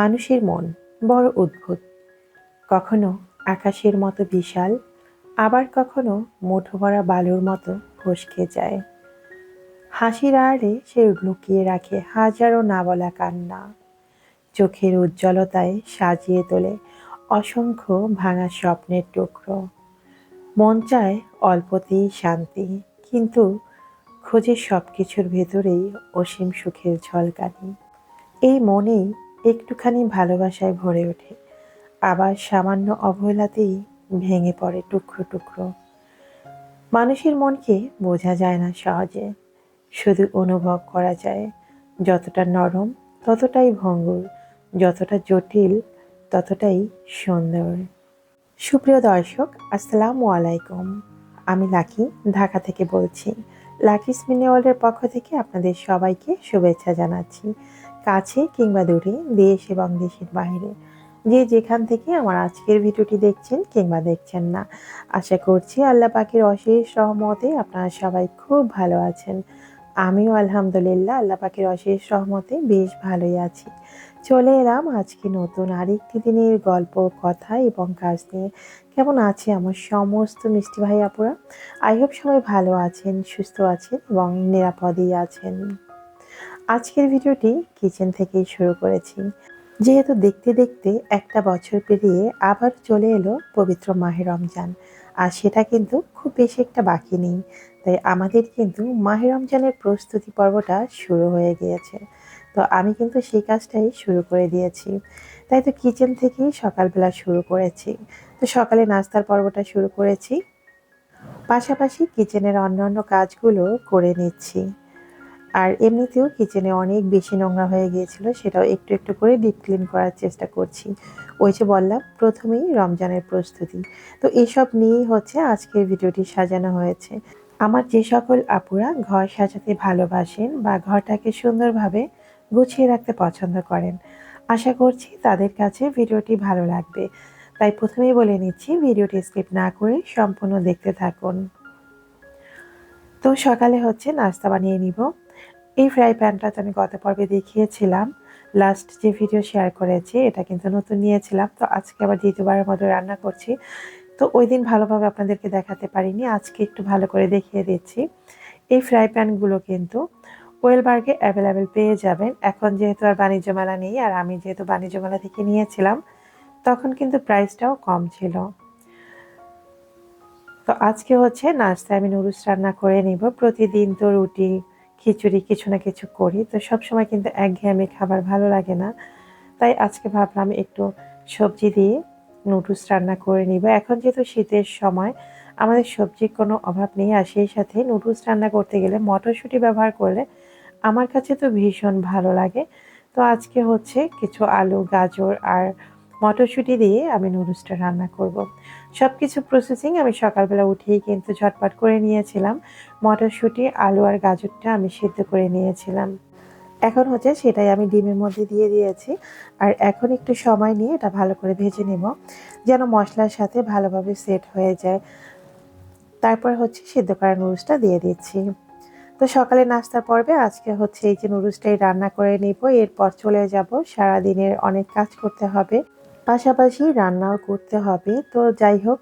মানুষের মন বড় অদ্ভুত। কখনো আকাশের মতো বিশাল, আবার কখনো মুঠো ভরা বালুর মতো ফসকে যায়। হাসির আড়ালে সে লুকিয়ে রাখে হাজারো না বলা কান্না। চোখের উজ্জ্বলতায় সাজিয়ে তোলে অসংখ্য ভাঙা স্বপ্নের টুকরো। মন চায় অল্পতেই শান্তি, কিন্তু খোঁজে সবকিছুর ভেতরেই অসীম সুখের ঝলকানি। এই মনেই একটুখানি ভালোবাসায় ভরে ওঠে, আবার সামান্য অবহেলাতেই ভেঙে পড়ে টুকরো টুকরো। মানুষের মনকে বোঝা যায় না সহজে, শুধু অনুভব করা যায়। যতটা নরম ততটাই ভঙ্গুর, যতটা জটিল ততটাই সুন্দর। সুপ্রিয় দর্শক, আসসালামু আলাইকুম। আমি লাকি, ঢাকা থেকে বলছি। লাকি স্পিনে ওয়ার্ল্ডের পক্ষ থেকে আপনাদের সবাইকে শুভেচ্ছা জানাচ্ছি। কাছে কিংবা দূরে, দেশ এবং দেশের বাইরে, যে যেখান থেকে আমার আজকের ভিডিওটি দেখছেন কিংবা দেখছেন না, আশা করছি আল্লাহ পাকের অশেষ রহমতে আপনারা সবাই খুব ভালো আছেন। আমিও আলহামদুলিল্লাহ আল্লাহ পাকের অশেষ রহমতে বেশ ভালোই আছি। চলে এলাম আজকে নতুন আরেকটি দিনের গল্প, কথা এবং কাজ নিয়ে। কেমন আছে আমার সমস্ত মিষ্টি ভাই আপুরা? আই হোপ সবাই ভালো আছেন, সুস্থ আছেন এবং নিরাপদেই আছেন। আজকের ভিডিওটি কিচেন থেকেই শুরু করেছি, যেহেতু দেখতে দেখতে একটা বছর পেরিয়ে আবার চলে এলো পবিত্র মাহে রমজান। আর সেটা কিন্তু খুব বেশি একটা বাকি নেই, তাই আমাদের কিন্তু মাহে রমজানের প্রস্তুতি পর্বটা শুরু হয়ে গিয়েছে। তো আমি কিন্তু সেই কাজটাই শুরু করে দিয়েছি, তাই তো কিচেন থেকেই সকালবেলা শুরু করেছি। তো সকালে নাস্তার পর্বটা শুরু করেছি, পাশাপাশি কিচেনের অন্যান্য কাজগুলো করে নিচ্ছি। আর এমনিতেও কিচেনে অনেক বেশি নোংরা হয়ে গিয়েছিল, সেটাও একটু একটু করে ডিপ ক্লিন করার চেষ্টা করছি। ওই যে বললাম প্রথমেই রমজানের প্রস্তুতি, তো এসব নিয়েই হচ্ছে আজকের ভিডিওটি সাজানো হয়েছে। আমার যে সকল আপুরা ঘর সাজাতে ভালোবাসেন বা ঘরটাকে সুন্দরভাবে গুছিয়ে রাখতে পছন্দ করেন, আশা করছি তাদের কাছে ভিডিওটি ভালো লাগবে। তাই প্রথমেই বলে নিচ্ছি, ভিডিওটি স্কিপ না করে সম্পূর্ণ দেখতে থাকুন। তো সকালে হচ্ছে নাস্তা বানিয়ে নিব। এই ফ্রাই প্যানটা তো আমি গত পর্বে দেখিয়েছিলাম, লাস্ট যে ভিডিও শেয়ার করেছি এটা কিন্তু নতুন নিয়েছিলাম। তো আজকে আবার দ্বিতীয়বারের মতো রান্না করছি। তো ওই দিন ভালোভাবে আপনাদেরকে দেখাতে পারিনি, আজকে একটু ভালো করে দেখিয়ে দিচ্ছি। এই ফ্রাই প্যানগুলো কিন্তু ওয়েলবার্গে অ্যাভেলেবেল পেয়ে যাবেন। এখন যেহেতু আর বাণিজ্য মেলা নেই, আর আমি যেহেতু বাণিজ্য মেলা থেকে নিয়েছিলাম, তখন কিন্তু প্রাইসটাও কম ছিল। তো আজকে হচ্ছে নাস্তায় আমি নুডলস রান্না করে নিব। প্রতিদিন তো রুটি খিচুড়ি কিছু না কিছু করি, তো সবসময় কিন্তু একঘেয়েমি খাবার ভালো লাগে না। তাই আজকে ভাবলাম একটু সবজি দিয়ে নুডলস রান্না করে নিব। এখন যেহেতু শীতের সময়, আমাদের সবজির কোনো অভাব নেই, আর সেই সাথে নুডলস রান্না করতে গেলে মটরশুঁটি ব্যবহার করলে আমার কাছে তো ভীষণ ভালো লাগে। তো আজকে হচ্ছে কিছু আলু, গাজর আর মটরশুঁটি দিয়ে আমি নুডলসটা রান্না করব। সব কিছু প্রসেসিং আমি সকালবেলা উঠেই কিন্তু ঝটপট করে নিয়েছিলাম। মটরশুঁটি, আলু আর গাজরটা আমি সিদ্ধ করে নিয়েছিলাম। এখন হচ্ছে সেটাই আমি ডিমের মধ্যে দিয়ে দিয়েছি। আর এখন একটু সময় নিয়ে এটা ভালো করে ভেজে নেব, যেন মশলার সাথে ভালোভাবে সেট হয়ে যায়। তারপর হচ্ছে সিদ্ধ করা নুডলসটা দিয়ে দিচ্ছি। তো সকালে নাস্তার পর্বে আজকে হচ্ছে এই যে নুডলসটাই রান্না করে নিব। এরপর চলে যাব, সারাদিনের অনেক কাজ করতে হবে, পাশাপাশি রান্নাও করতে হবে। তো যাই হোক,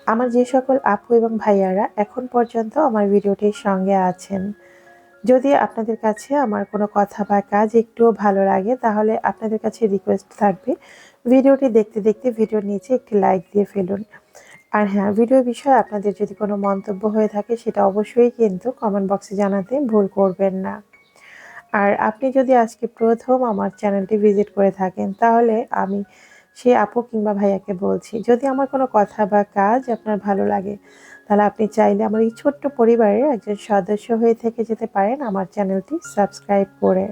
আমার যে সকল আপু এবং ভাইয়ারা এখন পর্যন্ত আমার ভিডিওটির সঙ্গে আছেন, যদি আপনাদের কাছে আমার কোনো কথা বা কাজ একটুও ভালো লাগে, তাহলে আপনাদের কাছে রিকোয়েস্ট থাকবে, ভিডিওটি দেখতে দেখতে ভিডিওর নিচে একটি লাইক দিয়ে ফেলুন। আর হ্যাঁ, ভিডিও বিষয়ে আপনাদের যদি কোনো মন্তব্য হয়ে থাকে, সেটা অবশ্যই কিন্তু কমেন্ট বক্সে জানাতে ভুল করবেন না। আর আপনি যদি আজকে প্রথম আমার চ্যানেলটি ভিজিট করে থাকেন, তাহলে আমি সেই আপু কিংবা ভাইয়াকে বলছি, যদি আমার কোনো কথা বা কাজ আপনার ভালো লাগে, তাহলে আপনি চাইলে আমার এই ছোট্ট পরিবারের একজন সদস্য হয়ে থেকে যেতে পারেন আমার চ্যানেলটি সাবস্ক্রাইব করে।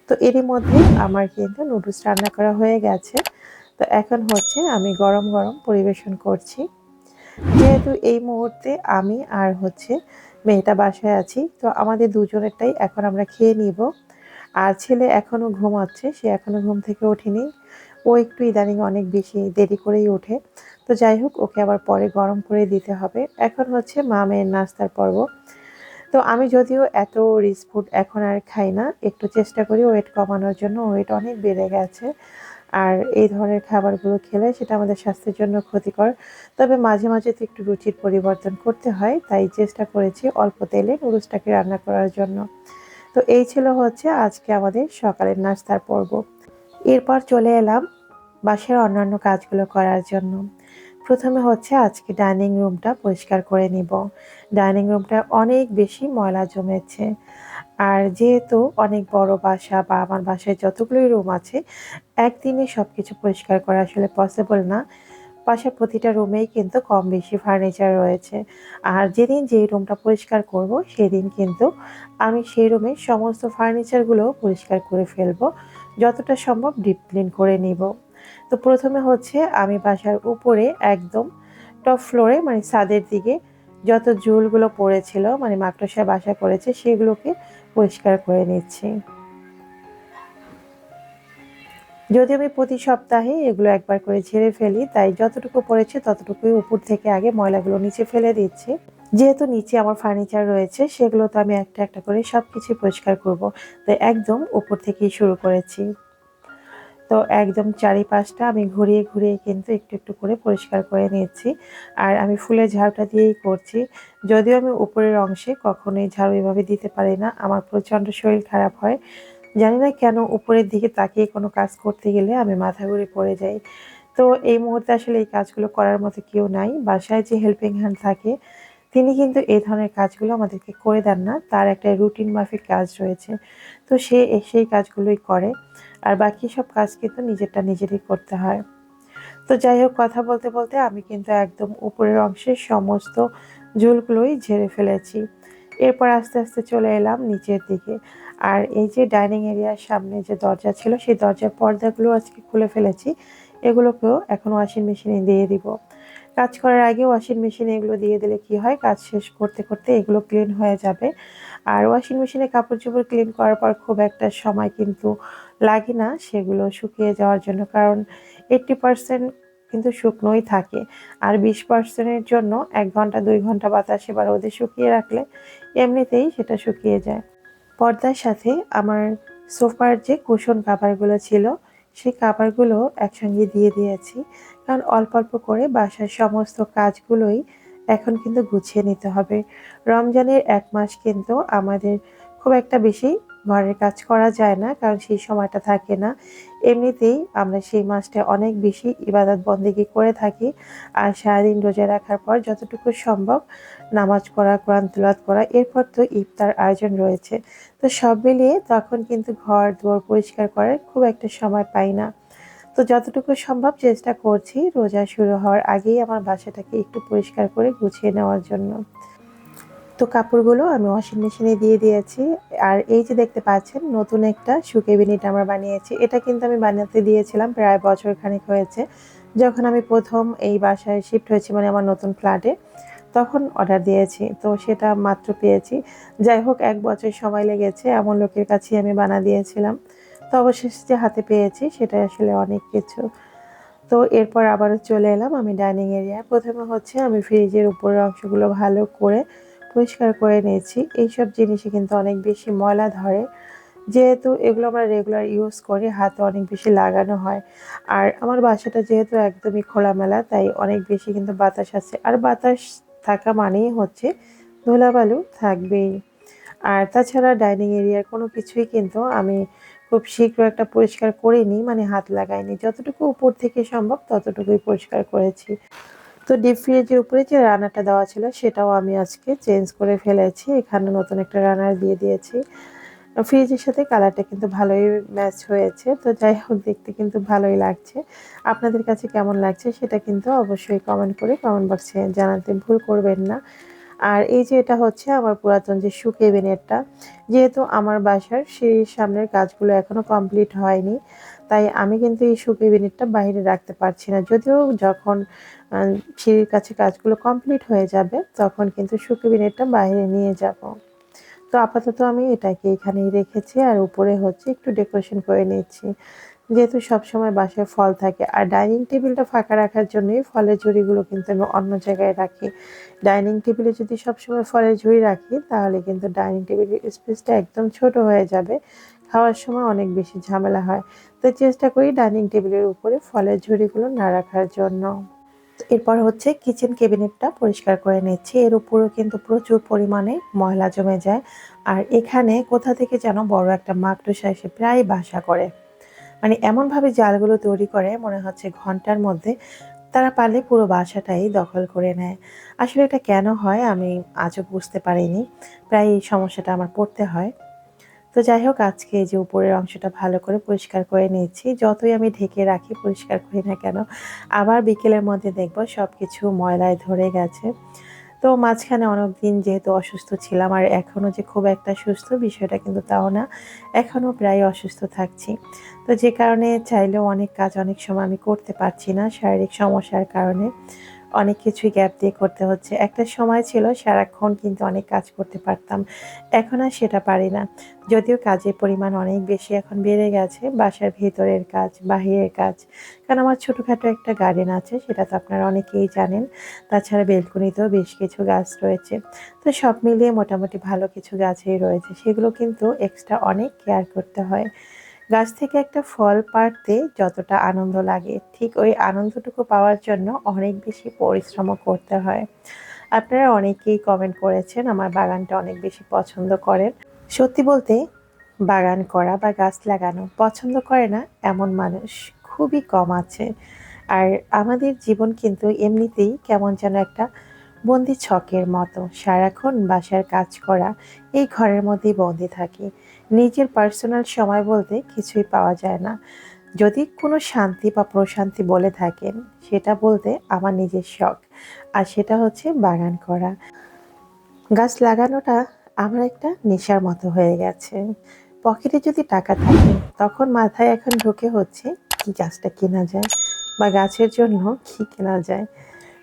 তো এরই মধ্যে আমার কিন্তু নুডলস রান্না করা হয়ে গেছে। তো এখন হচ্ছে আমি গরম গরম পরিবেশন করছি। যেহেতু এই মুহূর্তে আমি আর হচ্ছে মেয়েটা বাসায় আছি, তো আমাদের দুজনেরটাই এখন আমরা খেয়ে নিব। আর ছেলে এখনও ঘুমাচ্ছে, সে এখনও ঘুম থেকে ওঠেনি। ও একটু ইদানিং অনেক বেশি দেরি করেই ওঠে। তো যাই হোক, ওকে আবার পরে গরম করে দিতে হবে। এখন হচ্ছে মা মেয়ের নাস্তার পর্ব। তো তো আমি যদিও এত রিচ ফুড এখন আর খাই না, একটু চেষ্টা করি ওয়েট কমানোর জন্য। ওয়েট অনেক বেড়ে গেছে, আর এই ধরনের খাবারগুলো খেলে সেটা আমাদের স্বাস্থ্যের জন্য ক্ষতিকর। তবে মাঝে মাঝে তো একটু রুচির পরিবর্তন করতে হয়, তাই চেষ্টা করেছি অল্প তেলে নুডলসটাকে রান্না করার জন্য। তো এই ছিল হচ্ছে আজকে আমাদের সকালের নাস্তার পর্ব। এরপর চলে এলাম বাসার অন্যান্য কাজগুলো করার জন্য। প্রথমে হচ্ছে আজকে ডাইনিং রুমটা পরিষ্কার করে নিব। ডাইনিং রুমটা অনেক বেশি ময়লা জমেছে, আর যেহেতু অনেক বড় বাসা বা আমার বাসায় যতগুলোই রুম আছে, একদিনে সবকিছু পরিষ্কার করা আসলে পসিবল না। বাসার প্রতিটা রুমেই কিন্তু কম বেশি ফার্নিচার রয়েছে, আর যেদিন যেই রুমটা পরিষ্কার করব সেদিন কিন্তু আমি সেই রুমের সমস্ত ফার্নিচারগুলো পরিষ্কার করে ফেলবো, যতটা সম্ভব ডিপ ক্লিন করে নিব। তো প্রথমে হচ্ছে আমি বাসার উপরে একদম টপ ফ্লোরে মানে ছাদের দিকে যত ঝুলগুলো পড়েছিল, মানে মাকড়সা বাসা করেছে, সেগুলোকে পরিষ্কার করে নিচ্ছি। যদি আমি প্রতি সপ্তাহে এগুলো একবার করে ঝেড়ে ফেলি, তাই যতটুকু পড়েছে ততটুকুই উপর থেকে আগে ময়লাগুলো নিচে ফেলে দিচ্ছি। যেহেতু নিচে আমার ফার্নিচার রয়েছে, সেগুলো তো আমি একটা একটা করে সবকিছু পরিষ্কার করব, তাই একদম উপর থেকেই শুরু করেছি। তো একদম চারিপাশটা আমি ঘুরিয়ে ঘুরিয়ে কিন্তু একটু একটু করে পরিষ্কার করে নিচ্ছি, আর আমি ফুলের ঝাড়ুটা দিয়েই করছি। যদিও আমি উপরের অংশে কখনোই ঝাড়ু এভাবে দিতে পারি না, আমার প্রচণ্ড শরীর খারাপ হয়। জানি না কেন উপরের দিকে তাকিয়ে কোনো কাজ করতে গেলে আমি মাথা ঘুরে পড়ে যাই। তো এই মুহূর্তে আসলে এই কাজগুলো করার মতো কেউ নাই। বাসায় যে হেল্পিং হ্যান্ড থাকে, তিনি কিন্তু এই ধরনের কাজগুলো আমাদেরকে করে দেন না। তার একটা রুটিন মাফিক কাজ রয়েছে। তো সে সেই কাজগুলোই করে। আর বাকি সব কাজ কিন্তু নিজেরটা নিজেরই করতে হয়। তো যাই হোক, কথা বলতে বলতে আমি কিন্তু একদম উপরের অংশের সমস্ত ঝুলগুলোই ঝেড়ে ফেলেছি। এরপর আস্তে আস্তে চলে এলাম নিচের দিকে। আর এই যে ডাইনিং এরিয়ার সামনে যে দরজা ছিল, সেই দরজার পর্দাগুলো আজকে খুলে ফেলেছি। এগুলোকেও এখন ওয়াশিং মেশিনে দিয়ে দিব। কাজ করার আগে ওয়াশিং মেশিনে এগুলো দিয়ে দিলে কি হয়, কাজ শেষ করতে করতে এগুলো ক্লিন হয়ে যাবে। আর ওয়াশিং মেশিনে কাপড় চোপড় ক্লিন করার পর খুব একটা সময় কিন্তু লাগে না সেগুলো শুকিয়ে যাওয়ার জন্য, কারণ 80% কিন্তু শুকনোই থাকে। আর 20%-এর জন্য 1 ঘন্টা 2 ঘন্টা বাতাসে বা রোদে শুকিয়ে রাখলে এমনিতেই সেটা শুকিয়ে যায়। পর্দার সাথে আমার সোফার যে কুশন কাভারগুলো ছিল, সেই কাভারগুলো একসঙ্গে দিয়ে দিয়েছি, কারণ অল্প অল্প করে বাসার সমস্ত কাজগুলোই এখন কিন্তু গুছিয়ে নিতে হবে। রমজানের 1 মাস কিন্তু আমাদের খুব একটা বেশি ঘরের কাজ করা যায় না, কারণ সেই সময়টা থাকে না। এমনিতেই আমরা সেই মাসটা অনেক বেশি ইবাদত বন্দেগী করে থাকি, আর সারাদিন রোজা রাখার পর যতটুকু সম্ভব নামাজ পড়া, কোরআন তিলাওয়াত করা, এরপর তো ইফতার আয়োজন রয়েছে। তো সব মিলিয়ে তখন কিন্তু ঘর দুয়ার পরিষ্কার করার খুব একটা সময় পাই না। তো যতটুকু সম্ভব চেষ্টা করছি রোজা শুরু হওয়ার আগেই আমার বাসাটাকে একটু পরিষ্কার করে গুছিয়ে নেওয়ার জন্য। তো কাপড়গুলো আমি ওয়াশিং মেশিনে দিয়ে দিয়েছি। আর এই যে দেখতে পাচ্ছেন নতুন একটা শু ক্যাবিনেট আমরা বানিয়েছি। এটা কিন্তু আমি বানাতে দিয়েছিলাম প্রায় বছর খানেক হয়েছে। যখন আমি প্রথম এই বাসায় শিফট হয়েছি, মানে আমার নতুন ফ্ল্যাটে, তখন অর্ডার দিয়েছি। তো সেটা মাত্র পেয়েছি। যাই হোক, 1 বছর সময় লেগেছে, এমন লোকের কাছেই আমি বানা দিয়েছিলাম। তো অবশেষে যে হাতে পেয়েছি সেটাই আসলে অনেক কিছু। তো এরপর আবারও চলে এলাম আমি ডাইনিং এরিয়ায়। প্রথমে হচ্ছে আমি ফ্রিজের উপরের অংশগুলো ভালো করে পরিষ্কার করে নিয়েছি। এইসব জিনিসে কিন্তু অনেক বেশি ময়লা ধরে। যেহেতু এগুলো আমরা রেগুলার ইউজ করি, হাতে অনেক বেশি লাগানো হয়। আর আমার বাসাটা যেহেতু একদমই খোলামেলা, তাই অনেক বেশি কিন্তু বাতাস আছে। আর বাতাস থাকা মানেই হচ্ছে ধুলাবালু থাকবেই। আর তাছাড়া ডাইনিং এরিয়ার কোনো কিছুই কিন্তু আমি খুব শীঘ্র একটা পরিষ্কার করিনি, মানে হাত লাগাইনি। যতটুকু উপর থেকে সম্ভব ততটুকুই পরিষ্কার করেছি। তো ডিপ ফ্রিজের উপরে যে রান্নাটা দেওয়া ছিল সেটাও আমি আজকে চেঞ্জ করে ফেলেছি। এখানে নতুন একটা রান্নার দিয়ে দিয়েছি। ফ্রিজের সাথে কালারটা কিন্তু ভালোই ম্যাচ হয়েছে। তো যাই হোক, দেখতে কিন্তু ভালোই লাগছে। আপনাদের কাছে কেমন লাগছে সেটা কিন্তু অবশ্যই কমেন্ট করে কমেন্ট বক্সে জানাতে ভুল করবেন না। আর এই যে এটা হচ্ছে আমার পুরাতন যে শু ক্যাবিনেটটা। যেহেতু আমার বাসার সিঁড়ির সামনের কাজগুলো এখনো কমপ্লিট হয়নি, তাই আমি কিন্তু এই শু ক্যাবিনেটটা বাইরে রাখতে পারছি না। যদিও যখন আ সিঁড়ির কাছে কাজগুলো কমপ্লিট হয়ে যাবে, তখন কিন্তু শু ক্যাবিনেটটা বাইরে নিয়ে যাব। তো আপাতত আমি এটাকে এখানেই রেখেছি, আর উপরে হচ্ছে একটু ডেকোরেশন করে নিচ্ছি। যেহেতু সবসময় বাসায় ফল থাকে, আর ডাইনিং টেবিলটা ফাঁকা রাখার জন্যই ফলের ঝুড়িগুলো কিন্তু আমি অন্য জায়গায় রাখি। ডাইনিং টেবিলে যদি সবসময় ফলের ঝুড়ি রাখি তাহলে কিন্তু ডাইনিং টেবিলের স্পেসটা একদম ছোট হয়ে যাবে, খাওয়ার সময় অনেক বেশি ঝামেলা হয়। তো চেষ্টা করি ডাইনিং টেবিলের উপরে ফলের ঝুড়িগুলো না রাখার জন্য। এরপর হচ্ছে কিচেন ক্যাবিনেটটা পরিষ্কার করে নিচ্ছি। এর উপরেও কিন্তু প্রচুর পরিমাণে ময়লা জমে যায়, আর এখানে কোথা থেকে যেন বড় একটা মাকড়সা এসে প্রায় বাসা করে। মানে এমনভাবে জালগুলো তৈরি করে মনে হচ্ছে ঘন্টার মধ্যে তারা পারলে পুরো বাসাটাই দখল করে নেয়। আসলে এটা কেন হয় আমি আজও বুঝতে পারিনি। প্রায় এই সমস্যাটা আমার পড়তে হয়। তো যাই হোক, আজকে এই যে উপরের অংশটা ভালো করে পরিষ্কার করে নিয়েছি। যতই আমি ঢেকে রাখি, পরিষ্কার করি না কেন, আবার বিকেলের মধ্যে দেখব সবকিছু ময়লায় ধরে গেছে। তো মাঝখানে অনেকদিন যেহেতু অসুস্থ ছিলাম, আর এখনও যে খুব একটা সুস্থ বিষয়টা কিন্তু তাও না, এখনও প্রায় অসুস্থ থাকছি। তো যে কারণে চাইলেও অনেক কাজ অনেক সময় আমি করতে পারছি না শারীরিক সমস্যার কারণে। অনেক কিছুই গ্যাপ দিয়ে করতে হচ্ছে। একটা সময় ছিল সারাক্ষণ কিন্তু অনেক কাজ করতে পারতাম। এখন আর সেটা পারি না। যদিও কাজের পরিমাণ অনেক বেশি এখন বেড়ে গেছে। বাসার ভেতরের কাজ, বাহিরের কাজ। কারণ আমার ছোটখাটো একটা গার্ডেন আছে, সেটা তো আপনারা অনেকেই জানেন। তাছাড়া বেলকনিতেও বেশ কিছু গাছ রয়েছে। তো সব মিলিয়ে মোটামুটি ভালো কিছু গাছই রয়েছে। সেগুলো কিন্তু এক্সট্রা অনেক কেয়ার করতে হয়। গাছ থেকে একটা ফল পাড়তে যতটা আনন্দ লাগে, ঠিক ওই আনন্দটুকু পাওয়ার জন্য অনেক বেশি পরিশ্রমও করতে হয়। আপনারা অনেকেই কমেন্ট করেছেন আমার বাগানটা অনেক বেশি পছন্দ করেন। সত্যি বলতে, বাগান করা বা গাছ লাগানো পছন্দ করে না এমন মানুষ খুবই কম আছে। আর আমাদের জীবন কিন্তু এমনিতেই কেমন যেন একটা বন্দি ছকের মতো। সারাক্ষণ বাসার কাজ করা, এই ঘরের মধ্যেই বন্দি থাকি। নিজের পার্সোনাল সময় বলতে কিছুই পাওয়া যায় না। যদি কোনো শান্তি বা প্রশান্তি বলে থাকেন, সেটা বলতে আমার নিজের শখ, আর সেটা হচ্ছে বাগান করা। গাছ লাগানোটা আমার একটা নেশার মতো হয়ে গেছে। পকেটে যদি টাকা থাকে তখন মাথায় এখন ঢুকে হচ্ছে কি গাছটা কেনা যায় বা গাছের জন্য কি কেনা যায়।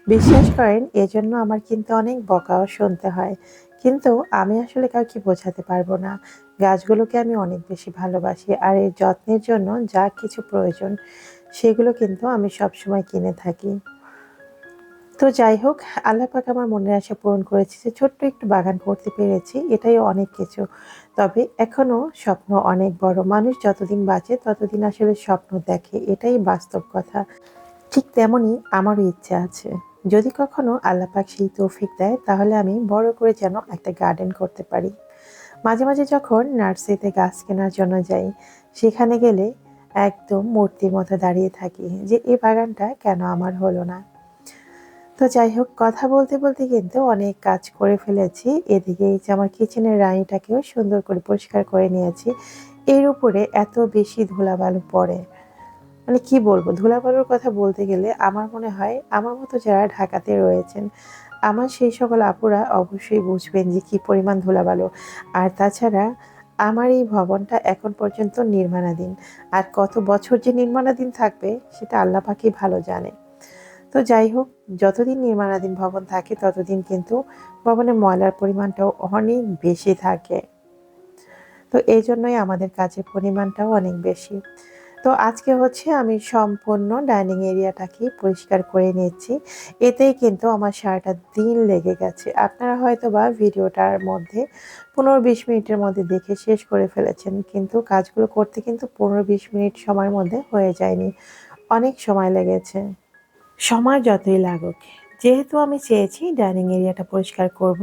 বিশ্বাস করেন, এজন্য আমার কিন্তু অনেক বকাও শুনতে হয়। কিন্তু আমি আসলে কাউকে বোঝাতে পারবো না। গাছগুলোকে আমি অনেক বেশি ভালোবাসি, আর এর যত্নের জন্য যা কিছু প্রয়োজন সেগুলো কিন্তু আমি সবসময় কিনে থাকি। তো যাই হোক, আল্লাহ পাক আমার মনের আশা পূরণ করেছে যে ছোট্ট একটু বাগান করতে পেরেছি, এটাই অনেক কিছু। তবে এখনো স্বপ্ন অনেক বড়। মানুষ যতদিন বাঁচে ততদিন আসলে স্বপ্ন দেখে, এটাই বাস্তব কথা। ঠিক তেমনই আমারও ইচ্ছা আছে। যদি কখনো আল্লাহ পাক সেই তৌফিক দেয় তাহলে আমি বড় করে যেন একটা গার্ডেন করতে পারি। মাঝে মাঝে যখন নার্সারিতে গাছ কেনার জন্য যাই, সেখানে গেলে একদম মূর্তির মতো দাঁড়িয়ে থাকি যে এই বাগানটা কেন আমার হলো না। তো যাই হোক, কথা বলতে বলতে কিন্তু অনেক কাজ করে ফেলেছি। এদিকে এই যে আমার কিচেনের রানিটাকেও সুন্দর করে পরিষ্কার করে নিয়েছি। এর উপরে এত বেশি ধুলাবালু পড়ে, মানে কি বলবো, ধুলাবালুর কথা বলতে গেলে আমার মনে হয় আমার মতো যারা ঢাকাতে রয়েছেন, আমার সেই সকল আপুরা অবশ্যই বুঝবেন যে কি পরিমাণ ধুলাবালু। আর তাছাড়া আমার এই ভবনটা এখন পর্যন্ত নির্মাণাধীন। আর কত বছর যে নির্মাণাধীন থাকবে সেটা আল্লাহ পাকই ভালো জানে। তো যাই হোক, যতদিন নির্মাণাধীন ভবন থাকে ততদিন কিন্তু ভবনে ময়লার পরিমাণটাও অনেক বেশি থাকে। তো এই জন্যই আমাদের কাজের পরিমাণটাও অনেক বেশি। তো আজকে হচ্ছে আমি সম্পূর্ণ ডাইনিং এরিয়াটাকে পরিষ্কার করে নিচ্ছি। এতেই কিন্তু আমার সারাটা দিন লেগে গেছে। আপনারা হয়তোবা ভিডিওটার মধ্যে ১৫-২০ মিনিটের মধ্যে দেখে শেষ করে ফেলেছেন। কিন্তু কাজগুলো করতে কিন্তু ১৫-২০ মিনিট সময়ের মধ্যে হয়ে যায়নি। অনেক সময় লেগেছে। সময় যতই লাগুক, যেহেতু আমি চেয়েছি ডাইনিং এরিয়াটা পরিষ্কার করব,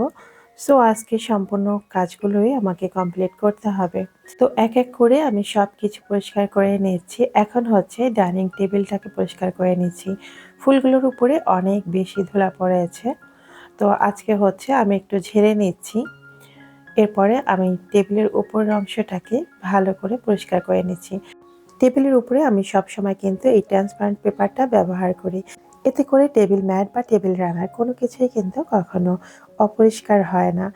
সো আজকে সম্পূর্ণ কাজগুলোই আমাকে কমপ্লিট করতে হবে। তো এক এক করে আমি সব কিছু পরিষ্কার করে নিচ্ছি। এখন হচ্ছে ডাইনিং টেবিলটাকে পরিষ্কার করে নিচ্ছি। ফুলগুলোর উপরে অনেক বেশি ধুলা পড়েছে। তো আজকে হচ্ছে আমি একটু ঝেড়ে নিচ্ছি। এরপরে আমি টেবিলের উপরের অংশটাকে ভালো করে পরিষ্কার করে নিচ্ছি। টেবিলের উপরে আমি সবসময় কিন্তু এই ট্রান্সপারেন্ট পেপারটা ব্যবহার করি। এতে করে টেবিল ম্যাট বা টেবিল রানার কোনো কিছুই কিন্তু কখনো অপরিষ্কার হয় না।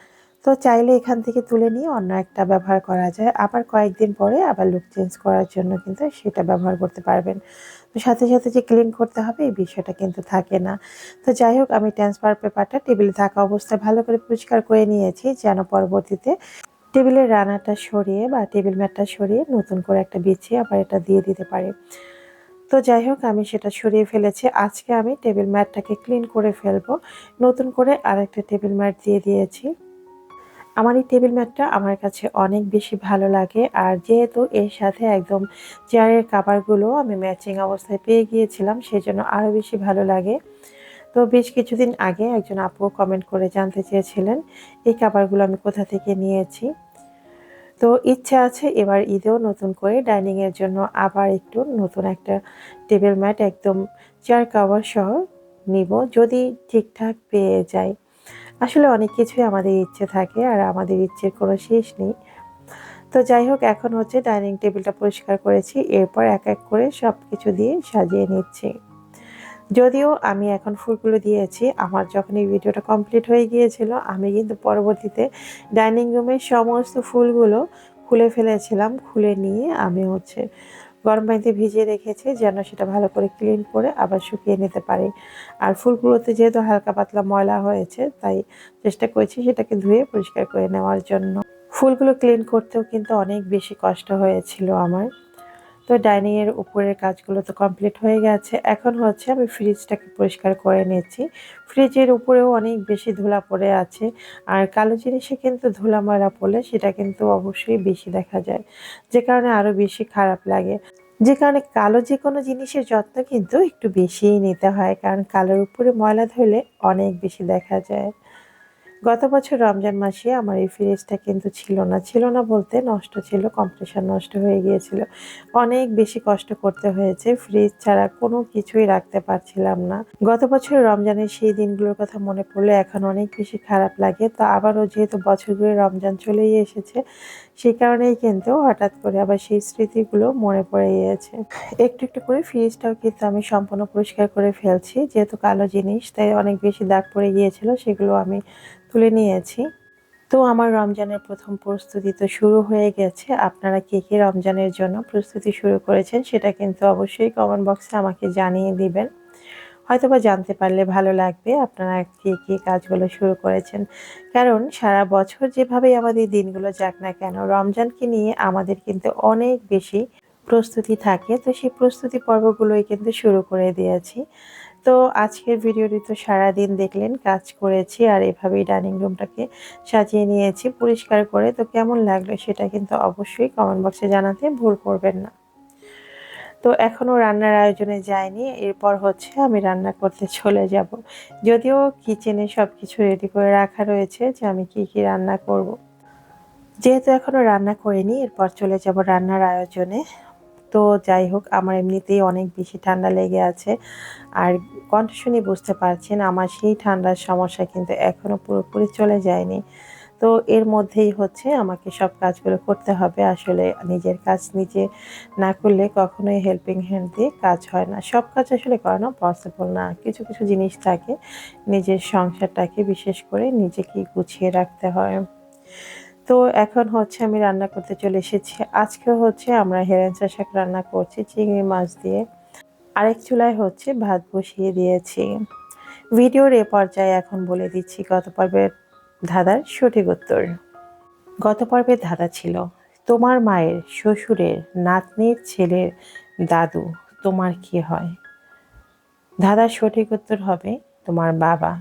তো চাইলে এখান থেকে তুলে নিয়ে অন্য একটা ব্যবহার করা যায়। আবার কয়েকদিন পরে আবার লুক চেঞ্জ করার জন্য কিন্তু সেটা ব্যবহার করতে পারবেন। তো সাথে সাথে যে ক্লিন করতে হবে এই বিষয়টা কিন্তু থাকে না। তো যাই হোক, আমি ট্রান্সপার পেপারটা টেবিলে থাকা অবস্থায় ভালো করে পরিষ্কার করে নিয়েছি যেন পরবর্তীতে টেবিলের রানাটা সরিয়ে বা টেবিল ম্যাটটা সরিয়ে নতুন করে একটা বিছিয়ে আবার এটা দিয়ে দিতে পারি। তো যাই হোক, আমি সেটা সরিয়ে ফেলেছি। আজকে আমি টেবিল ম্যাটটাকে ক্লিন করে ফেলবো। নতুন করে আরেকটা টেবিল ম্যাট দিয়ে দিয়েছি। আমার এই টেবিল ম্যাটটা আমার কাছে অনেক বেশি ভালো লাগে, আর যেহেতু এর সাথে একদম চেয়ারের কাভারগুলো আমি ম্যাচিং অবস্থায় পেয়ে গিয়েছিলাম, সেজন্য আরও বেশি ভালো লাগে। তো বেশ কিছুদিন আগে একজন আপু কমেন্ট করে জানতে চেয়েছিলেন এই কাভারগুলো আমি কোথা থেকে নিয়েছি। তো ইচ্ছা আছে এবার ঈদেও নতুন করে ডাইনিংয়ের জন্য আবার একটু নতুন একটা টেবিল ম্যাট একদম চেয়ার কাভার সহ নিব, যদি ঠিকঠাক পেয়ে যাই। আসলে অনেক কিছুই আমাদের ইচ্ছে থাকে, আর আমাদের ইচ্ছের কোনো শেষ নেই। তো যাই হোক, এখন হচ্ছে ডাইনিং টেবিলটা পরিষ্কার করেছি, এরপর এক এক করে সব কিছু দিয়ে সাজিয়ে নিচ্ছি। যদিও আমি এখন ফুলগুলো দিয়েছি, আমার যখন এই ভিডিওটা কমপ্লিট হয়ে গিয়েছিল আমি কিন্তু পরবর্তীতে ডাইনিং রুমের সমস্ত ফুলগুলো খুলে ফেলেছিলাম। খুলে নিয়ে আমি হচ্ছে গরম পানিতে ভিজিয়ে রেখেছি, যেন সেটা ভালো করে ক্লিন করে আবার শুকিয়ে নিতে পারি। আর ফুলগুলোতে যেহেতু হালকা পাতলা ময়লা হয়েছে, তাই চেষ্টা করেছি সেটাকে ধুয়ে পরিষ্কার করে নেওয়ার জন্য। ফুলগুলো ক্লিন করতেও কিন্তু অনেক বেশি কষ্ট হয়েছিল আমার। তো ডাইনিং এর উপরের কাজগুলো তো কমপ্লিট হয়ে গেছে। এখন হচ্ছে আমি ফ্রিজটাকে পরিষ্কার করে নিচ্ছি। ফ্রিজের উপরেও অনেক বেশি ধুলা পড়ে আছে, আর কালো জিনিসে কিন্তু ধুলা ময়লা পড়লে সেটা কিন্তু অবশ্যই বেশি দেখা যায়, যে কারণে আরো বেশি খারাপ লাগে। যে কারণে কালো যে কোনো জিনিসের যত্ন কিন্তু একটু বেশিই নিতে হয়, কারণ কালোর উপরে ময়লা ধরলে অনেক বেশি দেখা যায়। গত বছর রমজান মাসে আমার এই ফ্রিজটা কিন্তু ছিল না বলতে নষ্ট ছিল, কম্প্রেসার নষ্ট হয়ে গিয়েছিল। অনেক বেশি কষ্ট করতে হয়েছে, ফ্রিজ ছাড়া কোনো কিছুই রাখতে পারছিলাম না। গত বছর রমজানের সেই দিনগুলোর কথা মনে পড়লে এখন অনেক বেশি খারাপ লাগে। তো আবারও যেহেতু বছর ঘুরে রমজান চলেই এসেছে, সেই কারণেই কিন্তু হঠাৎ করে আবার সেই স্মৃতিগুলো মনে পড়ে গিয়েছে। একটু একটু করে ফ্রিজটাও কিন্তু আমি সম্পূর্ণ পরিষ্কার করে ফেলছি, যেহেতু কালো জিনিস তাই অনেক বেশি দাগ পড়ে গিয়েছিল, সেগুলো আমি তুলে নিয়েছি। তো আমার রমজানের প্রথম প্রস্তুতি তো শুরু হয়ে গেছে। আপনারা কে কে রমজানের জন্য প্রস্তুতি শুরু করেছেন সেটা কিন্তু অবশ্যই কমেন্ট বক্সে আমাকে জানিয়ে দিবেন। হয়তোবা জানতে পারলে ভালো লাগবে আপনারা কে কে কাজগুলো শুরু করেছেন। কারণ সারা বছর যেভাবেই আমাদের দিনগুলো যাক না কেন, রমজানকে নিয়ে আমাদের কিন্তু অনেক বেশি প্রস্তুতি থাকে। তো সেই প্রস্তুতি পর্বগুলোই কিন্তু শুরু করে দিয়েছি। তো আজকের ভিডিওটি তো সারাদিন দেখলেন কাজ করেছি, আর এভাবেই ডাইনিং রুমটাকে সাজিয়ে নিয়েছি পরিষ্কার করে। তো কেমন লাগলো সেটা কিন্তু অবশ্যই কমেন্ট বক্সে জানাতে ভুল করবেন না। তো এখনও রান্নার আয়োজনে যাইনি, এরপর হচ্ছে আমি রান্না করতে চলে যাব। যদিও কিচেনে সব কিছু রেডি করে রাখা রয়েছে যে আমি কি কি রান্না করব। যেহেতু এখনও রান্না করিনি, এরপর চলে যাব রান্নার আয়োজনে। তো যাই হোক, আমার এমনিতেই অনেক বেশি ঠান্ডা লেগে আছে, আর কণ্ঠ শুনে বুঝতে পারছেন আমার সেই ঠান্ডার সমস্যা কিন্তু এখনও পুরোপুরি চলে যায়নি। তো এর মধ্যেই হচ্ছে আমাকে সব কাজগুলো করতে হবে। আসলে নিজের কাজ নিজে না করলে কখনোই হেল্পিং হ্যান্ড দিয়ে কাজ হয় না। সব কাজ আসলে করানো পসিবল না। কিছু কিছু জিনিস থাকে, নিজের সংসারটাকে বিশেষ করে নিজেকেই গুছিয়ে রাখতে হয়। তো এখন হচ্ছে আমি রান্না করতে চলে এসেছি। আজকে হচ্ছে আমরা হেলেঞ্চা শাক রান্না করছি চিংড়ি মাছ দিয়ে। আরেক চুলায় হচ্ছে ভাত বসিয়ে দিয়েছি। ভিডিওর এ পর্যায়ে এখন বলে দিচ্ছি গত পর্বের ধাঁধার সঠিক উত্তর। গত পর্বের ধাঁধা ছিল, তোমার মায়ের শ্বশুরের নাতনির ছেলের দাদু তোমার কি হয়? ধাঁধার সঠিক উত্তর হবে তোমার বাবা।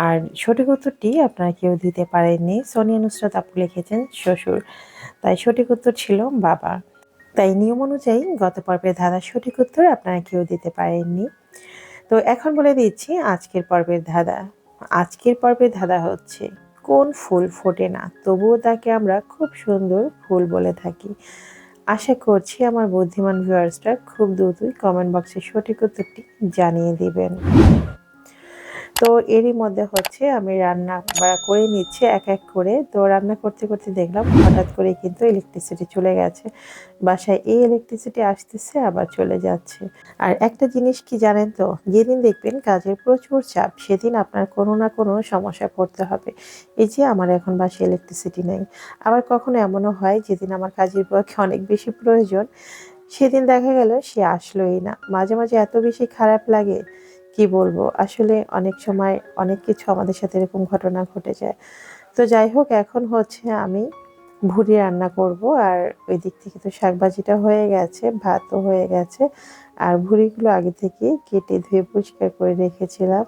আর সঠিক উত্তরটি আপনারা কেউ দিতে পারেননি। সোনিয়া নুসরাত আপু লিখেছেন শ্বশুর, তাই সঠিক উত্তর ছিল বাবা। তাই নিয়ম অনুযায়ী গত পর্বের ধাঁধার সঠিক উত্তর আপনারা কেউ দিতে পারেননি। তো এখন বলে দিচ্ছি আজকের পর্বের ধাঁধা। আজকের পর্বের ধাঁধা হচ্ছে, কোন ফুল ফোটে না তবুও তাকে আমরা খুব সুন্দর ফুল বলে থাকি? আশা করছি আমার বুদ্ধিমান ভিউয়ার্সরা খুব দ্রুতই কমেন্ট বক্সে সঠিক উত্তরটি জানিয়ে দিবেন। তো এরই মধ্যে হচ্ছে আমি রান্না বাড়া করে নিচ্ছি এক এক করে। তো রান্না করতে করতে দেখলাম হঠাৎ করে কিন্তু ইলেকট্রিসিটি চলে গেছে বাসায়। এই ইলেকট্রিসিটি আসতেছে আবার চলে যাচ্ছে। আর একটা জিনিস কি জানেন তো, যেদিন দেখবেন কাজের প্রচুর চাপ সেদিন আপনার কোনো না কোনো সমস্যা পড়তে হবে। এই যে আমার এখন বাসায় ইলেকট্রিসিটি নেই। আবার কখনো এমনও হয় যেদিন আমার কাজের পক্ষে অনেক বেশি প্রয়োজন, সেদিন দেখা গেল সে আসলোই না। মাঝে মাঝে এত বেশি খারাপ লাগে, কি বলবো। আসলে অনেক সময় অনেক কিছু আমাদের সাথে এরকম ঘটনা ঘটে যায়। তো যাই হোক, এখন হচ্ছে আমি ভুড়ি রান্না করব। আর ওই দিক থেকে তো শাকভাজিটা হয়ে গেছে, ভাতও হয়ে গেছে। আর ভুড়িগুলো আগে থেকেই কেটে ধুয়ে পরিষ্কার করে রেখেছিলাম।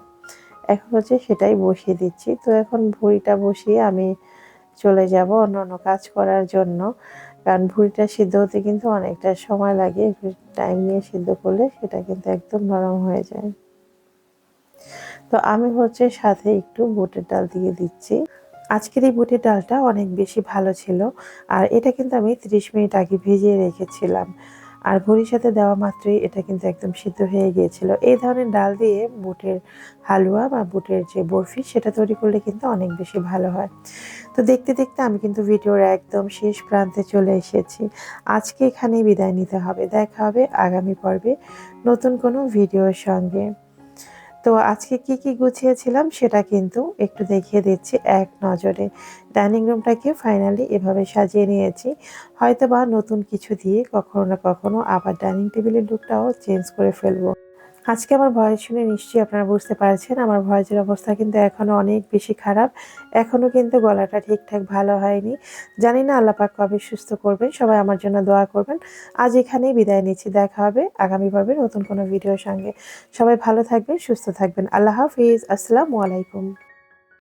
এখন হচ্ছে সেটাই বসিয়ে দিচ্ছি। তো এখন ভুড়িটা বসিয়ে আমি চলে যাব অন্যান্য কাজ করার জন্য। কারণ ভুড়িটা সিদ্ধ হতে কিন্তু অনেকটা সময় লাগে। একটু টাইম নিয়ে সিদ্ধ করলে সেটা কিন্তু একদম নরম হয়ে যায়। তো আমি হচ্ছে সাথে একটু বুটের ডাল দিয়ে দিচ্ছি। আজকের এই বুটের ডালটা অনেক বেশি ভালো ছিল। আর এটা কিন্তু আমি ৩০ মিনিট আগে ভিজিয়ে রেখেছিলাম। আর ভুড়ির সাথে দেওয়া মাত্রই এটা কিন্তু একদম সিদ্ধ হয়ে গিয়েছিল। এই ধরনের ডাল দিয়ে বুটের হালুয়া বা বুটের যে বরফি সেটা তৈরি করলে কিন্তু অনেক বেশি ভালো হয়। তো দেখতে দেখতে আমি কিন্তু ভিডিওর একদম শেষ প্রান্তে চলে এসেছি। আজকে এখানেই বিদায় নিতে হবে। দেখা হবে আগামী পর্বে নতুন কোনো ভিডিওর সঙ্গে। তো আজকে কি গুছিয়েছিলাম সেটা কিন্তু একটু দেখিয়ে দিচ্ছি এক নজরে। ডাইনিং রুমটাকে ফাইনালি এভাবে সাজিয়ে নিয়েছি। হয়তোবা নতুন কিছু দিয়ে কখনো না কখনো আবার ডাইনিং টেবিলের লুকটাও চেঞ্জ করে ফেলবো। আজকে আমার ভয়েস শুনে নিশ্চয়ই আপনারা বুঝতে পারছেন আমার ভয়েসের অবস্থা কিন্তু এখনো অনেক বেশি খারাপ। এখনো কিন্তু গলাটা ঠিকঠাক ভালো হয়নি। জানি না আল্লাহ পাক কবে সুস্থ করবেন। সবাই আমার জন্য দোয়া করবেন। আজ এখানেই বিদায় নিচ্ছি। দেখা হবে আগামী পর্বে নতুন কোনো ভিডিওর সঙ্গে। সবাই ভালো থাকবেন, সুস্থ থাকবেন। আল্লাহ হাফিজ। আসসালামু আলাইকুম।